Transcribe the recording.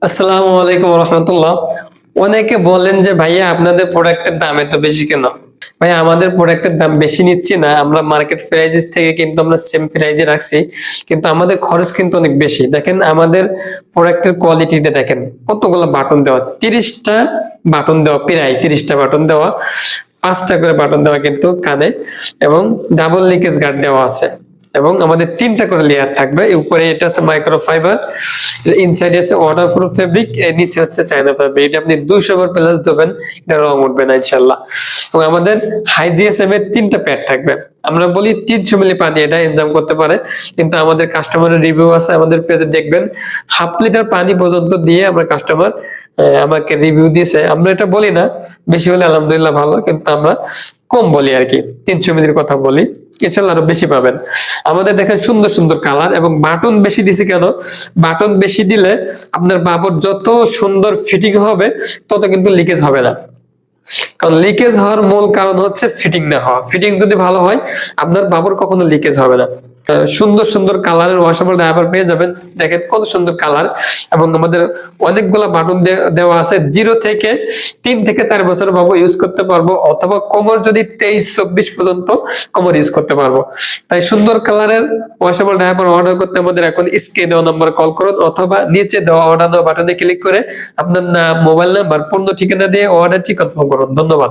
আসসালামু আলাইকুম রহমতুল্লাহ। অনেকে বলেন যে ভাইয়া আপনাদের প্রোডাক্টের দাম এত বেশি কেন? ভাইয়া আমাদের প্রোডাক্টের দাম বেশি নিচ্ছি না, আমরা মার্কেট প্রাইস থেকে কিন্তু আমরা সেম প্রাইসে রাখছি, কিন্তু আমাদের খরচ কিন্তু অনেক বেশি। দেখেন আমাদের প্রোডাক্টের কোয়ালিটিটা দেখেন, কতগুলো বাটন দেওয়া, 30টা বাটন দেওয়া, প্রায় 30টা বাটন দেওয়া, 5টা করে বাটন দেওয়া কিন্তু কানে, এবং ডাবল লিকেজ গার্ড দেওয়া আছে, এবং আমাদের 3টা করে লেয়ার থাকবে। উপরে এটা আছে মাইক্রোফাইবার, ইনসাইড আছে ওয়াটারপ্রুফ ফেব্রিক, এর নিচে হচ্ছে চায়না ফেব্রিক। এটা আপনি 200 বার প্লাস দেবেন, এটা রং উঠবে না ইনশাআল্লাহ। এবং আমাদের হাই জিএসএম এর 3টা প্যাড থাকবে। আমরা বলি 300 মিলি পানি এটা এনজাম করতে পারে, কিন্তু আমাদের কাস্টমারের রিভিউ আছে, আমাদের পেজে দেখবেন 1/2 লিটার পানি পর্যন্ত দিয়ে আমরা কাস্টমার আমাকে রিভিউ দিয়েছে। আমরা এটা বলি না, বেশি হলে আলহামদুলিল্লাহ ভালো, কিন্তু আমরা কম বলি আর কি, 300 মিলির কথা বলি, ইনশাআল্লাহ আরো বেশি পাবেন। আমাদের দেখেন সুন্দর সুন্দর কালার, এবং বাটন বেশি দিছি কেন? বাটন বেশি দিলে আপনার বাবর যত সুন্দর ফিটিং হবে তত কিন্তু লিকেজ হবে না। কারণ লিকেজ হওয়ার মূল কারণ হচ্ছে ফিটিং না হওয়া। ফিটিং যদি ভালো হয় আপনার বাবর কখনো লিকেজ হবে না। সুন্দর সুন্দর কালারের ওয়াশেবল ডায়াপার পেয়ে যাবেন। দেখেন কত সুন্দর কালার, এবং আমাদের অনেকগুলা বাটন দেওয়া আছে। 0 থেকে 3 থেকে 4 বছর বাবু ইউজ করতে পারবো, অথবা কোমর যদি 23-24 পর্যন্ত কোমর ইউজ করতে পারবো। তাই সুন্দর কালারের ওয়াশেবল ডায়াপার অর্ডার করতে আমাদের এখন স্ক্রিনে দেওয়া নম্বরে কল করুন, অথবা নিচে দেওয়া অর্ডার বাটনে ক্লিক করে আপনার নাম, মোবাইল নাম্বার, পূর্ণ ঠিকানা দিয়ে অর্ডারটি কনফার্ম করুন। ধন্যবাদ।